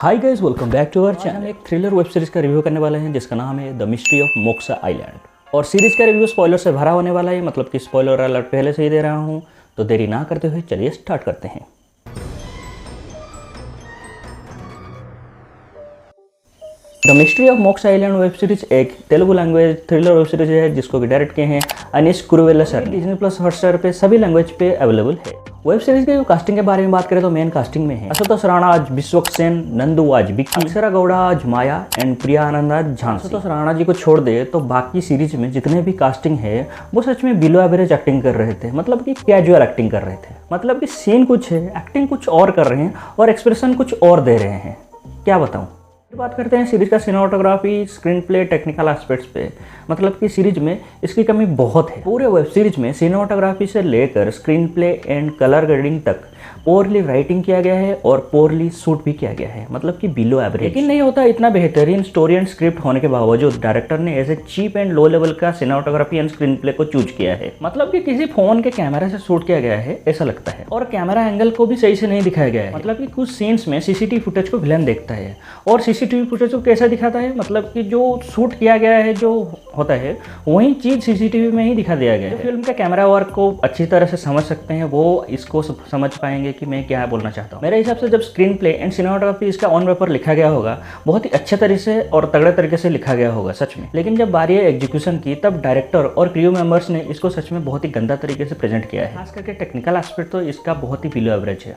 Hi guys, welcome back to our channel. हम एक thriller web series का review करने वाले हैं जिसका नाम है the mystery of Moksha island. और सीरीज का रिव्यू स्पॉइलर से भरा होने वाला है, मतलब कि स्पॉइलर अलर्ट पहले से ही दे रहा हूं। तो देरी ना करते हुए चलिए स्टार्ट करते हैं। The mystery of Moksha island web series एक Telugu language thriller web series है जिसको कि डायरेक्ट किए हैं Anish Kuruvilla sir. Disney plus Hotstar पे सभी लैंग्वेज पे अवेलेबल है। वेब सीरीज के कास्टिंग के बारे में बात करें तो मेन कास्टिंग में है आशुतोष राणा आज विश्वक सेन, नंदू आज विक्की, अक्षरा गौड़ा आज माया एंड प्रिया आनंद आज झांसी। आशुतोष राणा जी को छोड़ दे तो बाकी सीरीज में जितने भी कास्टिंग है वो सच में बिलो एवरेज एक्टिंग कर रहे थे, मतलब कि कैजुअल एक्टिंग कर रहे थे। मतलब कि सीन कुछ है, एक्टिंग कुछ और कर रहे हैं और एक्सप्रेशन कुछ और दे रहे हैं। क्या बताऊँ। बात करते हैं सीरीज का cinematography, screen play, technical aspects पे। मतलब कि सीरीज में इसकी कमी बहुत है। पूरे वेब सीरीज में सिनेमाटोग्राफी से लेकर screen play and colour grading तक पोरली राइटिंग किया गया है और पोरली शूट भी किया गया है, मतलब कि बिलो एवरेज। लेकिन नहीं होता इतना बेहतरीन स्टोरी एंड स्क्रिप्ट होने के बावजूद डायरेक्टर ने ऐसे चीप एंड लो लेवल का सिनेमाटोग्राफी एंड स्क्रीन प्ले को चूज किया है। मतलब कि किसी फोन के कैमरा से शूट किया गया है ऐसा लगता है। और कैमरा एंगल को भी सही से नहीं दिखाया गया है। मतलब कि कुछ सीन्स में सीसीटीवी फुटेज को विलन देखता है और सीसीटीवी फुटेज को कैसा दिखाता है, मतलब कि जो शूट किया गया है जो होता है वही चीज सीसीटीवी में ही दिखा दिया गया है। फिल्म के कैमरा वर्क को अच्छी तरह से समझ सकते हैं वो इसको समझ पाएंगे कि मैं क्या बोलना चाहता हूँ। मेरे हिसाब से जब स्क्रीन प्ले एंड सिनेमाटोग्राफी इसका ऑन पेपर लिखा गया होगा बहुत ही अच्छे तरीके से और तगड़े तरीके से लिखा गया होगा सच में। लेकिन जब बारी है एग्जीक्यूशन की तब डायरेक्टर और क्रू मेंबर्स ने इसको सच में बहुत ही गंदा तरीके से प्रेजेंट किया है। खास करके टेक्निकल एस्पेक्ट तो इसका बहुत ही बिलो एवरेज है।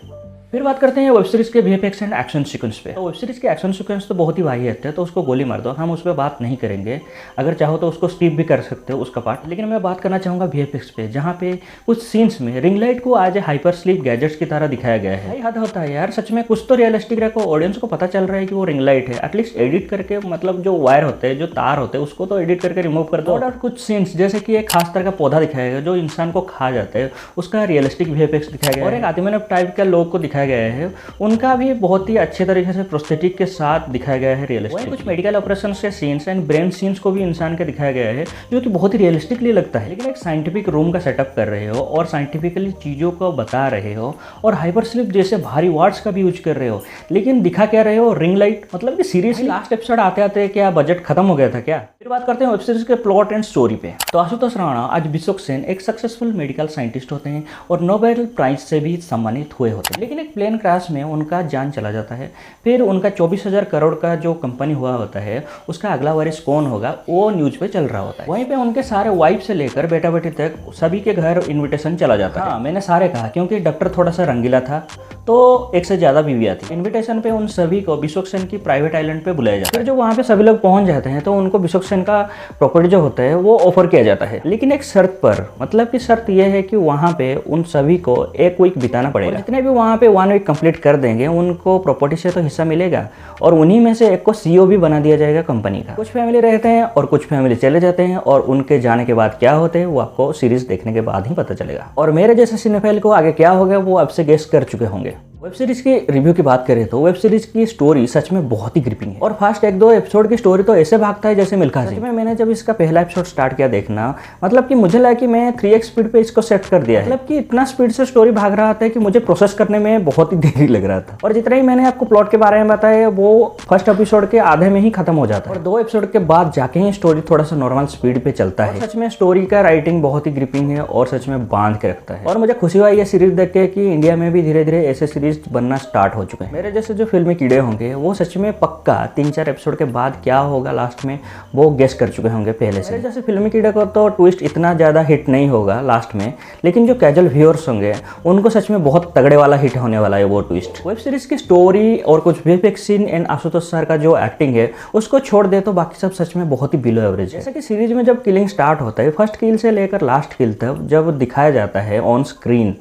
फिर बात करते हैं वेब सीरीज के वीएफएक्स एंड एक्शन सीक्वेंस पे। तो वेब सीरीज के एक्शन सीक्वेंस तो बहुत ही वाहियात है, तो उसको गोली मार दो, हम उस पर बात नहीं करेंगे। अगर चाहो तो उसको स्किप भी कर सकते हो उसका पार्ट। लेकिन मैं बात करना चाहूँगा वीएफएक्स पे, जहाँ पे कुछ सीन्स में रिंग लाइट को आज हाइपर स्लीप गैजेट्स की तरह दिखाया गया है। हद होता है यार, सच में कुछ तो रियलिस्टिक रखो। ऑडियंस को पता चल रहा है कि वो रिंग लाइट है, एटलीस्ट एडिट करके, मतलब जो वायर होते हैं, जो तार होते हैं, उसको तो एडिट करके रिमूव कर दो। और कुछ सीन्स जैसे कि एक खास तरह का पौधा दिखाया गया जो इंसान को खा जाता है, उसका रियलिस्टिक वीएफएक्स दिखाया गया है। और एक आदिमानव टाइप का लोग को दिखाया गया है, उनका भी बहुत ही अच्छे तरीके से प्रोस्थेटिक के साथ दिखाया गया है रियलिस्टिक। कुछ मेडिकल ऑपरेशन के सीन्स एंड ब्रेन सीन्स को भी इंसान के दिखाया गया है जो कि बहुत ही रियलिस्टिकली लगता है। लेकिन एक साइंटिफिक रूम का सेटअप कर रहे हो और साइंटिफिकली चीज़ों को बता रहे हो और हाइपर स्लिप जैसे भारी वर्ड्स का भी यूज कर रहे हो, लेकिन दिखा क्या रहे हो, रिंग लाइट। मतलब कि सीरियसली लास्ट एपिसोड आते आते क्या बजट खत्म हो गया था क्या। फिर बात करते हैं वेब सीरीज के प्लॉट एंड स्टोरी पे। तो आशुतोष राणा आज विश्वक सेन एक सक्सेसफुल मेडिकल साइंटिस्ट होते हैं और नोबेल प्राइज से भी सम्मानित हुए होते हैं। लेकिन एक प्लेन क्रैश में उनका जान चला जाता है। फिर उनका 24,000 करोड़ का जो कंपनी हुआ होता है उसका अगला वारिस कौन होगा वो न्यूज पे चल रहा होता है। वहीं पे उनके सारे वाइफ से लेकर बेटा बेटी तक सभी के घर इन्विटेशन चला जाता है। हाँ, मैंने सारे कहा क्योंकि डॉक्टर थोड़ा सा रंगीला था तो एक से ज़्यादा बीवियाँ थी। इन्विटेशन पे उन सभी को विश्वक सेन की प्राइवेट आइलैंड पे बुलाया जाता है। फिर जो वहाँ पे सभी लोग पहुँच जाते हैं तो उनको विश्वक सेन का प्रॉपर्टी जो होता है वो ऑफर किया जाता है, लेकिन एक शर्त पर। मतलब कि शर्त यह है कि वहाँ पे उन सभी को एक वीक बिताना पड़ेगा। जितने भी वहाँ पे 1 वीक कंप्लीट कर देंगे उनको प्रॉपर्टी से तो हिस्सा मिलेगा और उन्हीं में से एक को सीईओ भी बना दिया जाएगा कंपनी का। कुछ फैमिली रहते हैं और कुछ फैमिली चले जाते हैं और उनके जाने के बाद क्या होते हैं वो आपको सीरीज देखने के बाद ही पता चलेगा। और मेरे जैसे सिनेफाइल को आगे क्या होगा वो अब से गेस कर चुके होंगे। वेब सीरीज की रिव्यू की बात करें तो वेब सीरीज की स्टोरी सच में बहुत ही ग्रिपिंग है और फास्ट 1-2 एपिसोड की स्टोरी तो ऐसे भागता है जैसे मिल्खा सिंह। मैंने जब इसका पहला एपिसोड स्टार्ट किया देखना, मतलब कि मुझे लगा कि मैं 3x स्पीड पे इसको सेट कर दिया है। मतलब कि इतना स्पीड से स्टोरी भाग रहा था कि मुझे प्रोसेस करने में बहुत ही देरी लग रहा था। और जितना ही मैंने आपको प्लॉट के बारे में बताया वो फर्स्ट एपिसोड के आधे में ही खत्म हो जाता है और 2 एपिसोड के बाद जाके ही स्टोरी थोड़ा सा नॉर्मल स्पीड पे चलता है। सच में स्टोरी का राइटिंग बहुत ही ग्रिपिंग है और सच में बांध के रखता है। और मुझे खुशी हुई ये सीरीज देख के कि इंडिया में भी धीरे धीरे ऐसे सीरीज बनना स्टार्ट हो चुके हैं। मेरे जैसे जो फिल्मी कीड़े होंगे वो सच में पक्का 3-4 एपिसोड के बाद क्या होगा लास्ट में वो गेस कर चुके होंगे पहले से। मेरे जैसे फिल्मी कीड़े को तो ट्विस्ट इतना ज़्यादा हिट नहीं होगा लास्ट में, लेकिन जो कैजुअल व्यूअर्स होंगे उनको सच में बहुत तगड़े वाला हिट होने वाला है वो ट्विस्ट। वेब सीरीज की स्टोरी और कुछ VFX scene and Ashutosh sir का जो एक्टिंग है उसको छोड़ दे तो बाकी सब सच में बहुत ही बिलो एवरेज है। जैसे कि सीरीज में जब किलिंग स्टार्ट होता है, फर्स्ट किल से लेकर लास्ट किल तक जब दिखाया जाता है ऑन स्क्रीन,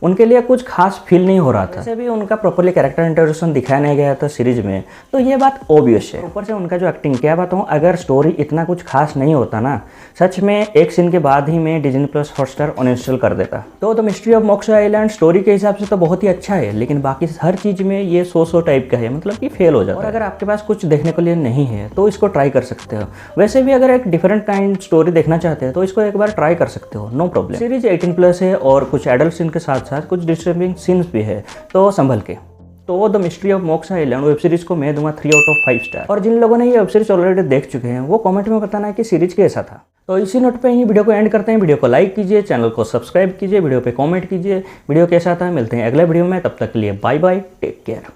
उनके लिए कुछ खास फील नहीं हो रहा था। वैसे भी उनका प्रॉपर्ली कैरेक्टर इंट्रोडक्शन दिखाया नहीं गया था सीरीज में, तो ये बात ऑब्वियस है। ऊपर से उनका जो एक्टिंग, क्या बताऊँ, अगर स्टोरी इतना कुछ खास नहीं होता ना, सच में एक सीन के बाद ही मैं डिज्नी प्लस हॉटस्टार अनइंस्टॉल कर देता। तो the mystery of Moksha island story के हिसाब से तो बहुत ही अच्छा है, लेकिन बाकी हर चीज़ में ये सो टाइप का है, मतलब कि फेल हो जाता है। और अगर आपके पास कुछ देखने के लिए नहीं है तो इसको ट्राई कर सकते हो। वैसे भी अगर एक डिफरेंट काइंड स्टोरी देखना चाहते हैं तो इसको एक बार ट्राई कर सकते हो, नो प्रॉब्लम। सीरीज 18+ है और कुछ एडल्ट सीन के साथ साथ कुछ डिस्टर्बिंग सीन्स भी है, तो संभल के। तो द मिस्ट्री ऑफ मोक्ष आइलैंड वेब सीरीज को मैं दूंगा 3 आउट ऑफ 5 स्टार। और जिन लोगों ने ये वेब सीरीज ऑलरेडी देख चुके हैं वो कमेंट में बताना है कि सीरीज कैसा था। तो इसी नोट पे ही वीडियो को एंड करते हैं। वीडियो को लाइक कीजिए, चैनल को सब्सक्राइब कीजिए, वीडियो पे कमेंट कीजिए। वीडियो कैसा था मिलते हैं अगले वीडियो में, तब तक के लिए बाय बाय, टेक केयर।